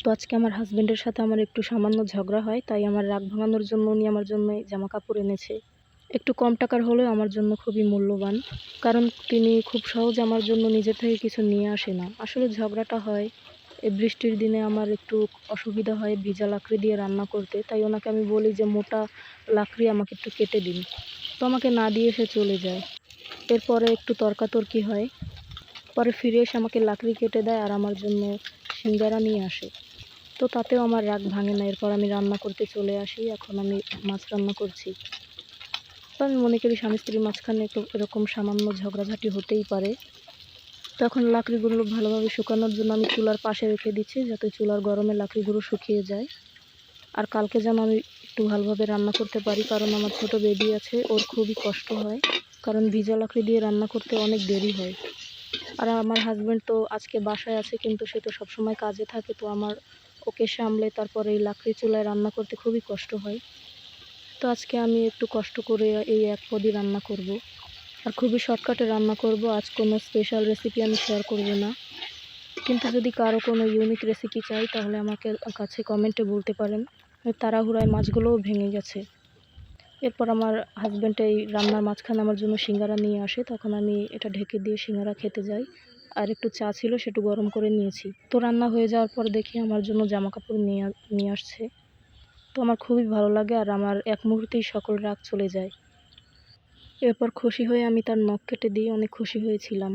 তো আজকে আমার হাজবেন্ডের সাথে আমার একটু সামান্য ঝগড়া হয়, তাই আমার রাগ ভাঙানোর জন্য উনি আমার জন্য জামা কাপড় এনেছে। একটু কম টাকার হলেও আমার জন্য খুবই মূল্যবান, কারণ তিনি খুব সহজে আমার জন্য নিজে থেকে কিছু নিয়ে আসে না। আসলে ঝগড়াটা হয় এই বৃষ্টির দিনে, আমার একটু অসুবিধা হয় ভিজা লাকড়ি দিয়ে রান্না করতে, তাই ওনাকে আমি বলি যে মোটা লাকড়ি আমাকে একটু কেটে দিন। তো আমাকে না দিয়ে সে চলে যায়। এরপরে একটু তর্কাতর্কি হয়, পরে ফিরে এসে আমাকে লাকড়ি কেটে দেয় আর আমার জন্য সিঙ্গারা নিয়ে আসে। তো তাতেও আমার রাগ ভাঙে না। এরপর আমি রান্না করতে চলে আসি। এখন আমি মাছ রান্না করছি। তো আমি মনে করি স্বামী স্ত্রীর মাঝখানে তো এরকম সামান্য ঝগড়াঝাটি হতেই পারে। তখন লাকড়িগুলো ভালোভাবে শুকানোর জন্য আমি চুলার পাশে রেখে দিচ্ছি, যাতে চুলার গরমে লাকড়িগুলো শুকিয়ে যায়। আর কালকে যেন আমি একটু ভালোভাবে রান্না করতে পারি, কারণ আমার ছোট বেবি আছে, ওর খুবই কষ্ট হয়, কারণ ভিজা লাকড়ি দিয়ে রান্না করতে অনেক দেরি হয়। আর আমার হাজব্যান্ড তো আজকে বাসায় আছে, কিন্তু সে তো সবসময় কাজে থাকে, তো আমার ওকে সামলে তারপরে এই লাকড়ি চুলায় রান্না করতে খুবই কষ্ট হয়। তো আজকে আমি একটু কষ্ট করে এই এক পদই রান্না করব, আর খুবই শর্টকাটে রান্না করব। আজ কোনো স্পেশাল রেসিপি আমি শেয়ার করব না, কিন্তু যদি কারো কোনো ইউনিক রেসিপি চাই তাহলে আমাকে কাছে কমেন্টে বলতে পারেন। তাড়াহুড়ায় মাছগুলোও ভেঙে গেছে। এরপর আমার হাজব্যান্ড এই রান্নার মাঝখানে আমার জন্য সিঙ্গারা নিয়ে আসে, তখন আমি এটা ঢেকে দিয়ে সিঙ্গারা খেতে যাই। আর একটু চা ছিল, সেটু গরম করে নিয়েছি। তো রান্না হয়ে যাওয়ার পর দেখি আমার জন্য জামা কাপড় নিয়ে আসছে। তো আমার খুবই ভালো লাগে, আর আমার এক মুহূর্তেই সকল রাগ চলে যায়। এরপর খুশি হয়ে আমি তার নখ কেটে দিয়ে অনেক খুশি হয়েছিলাম।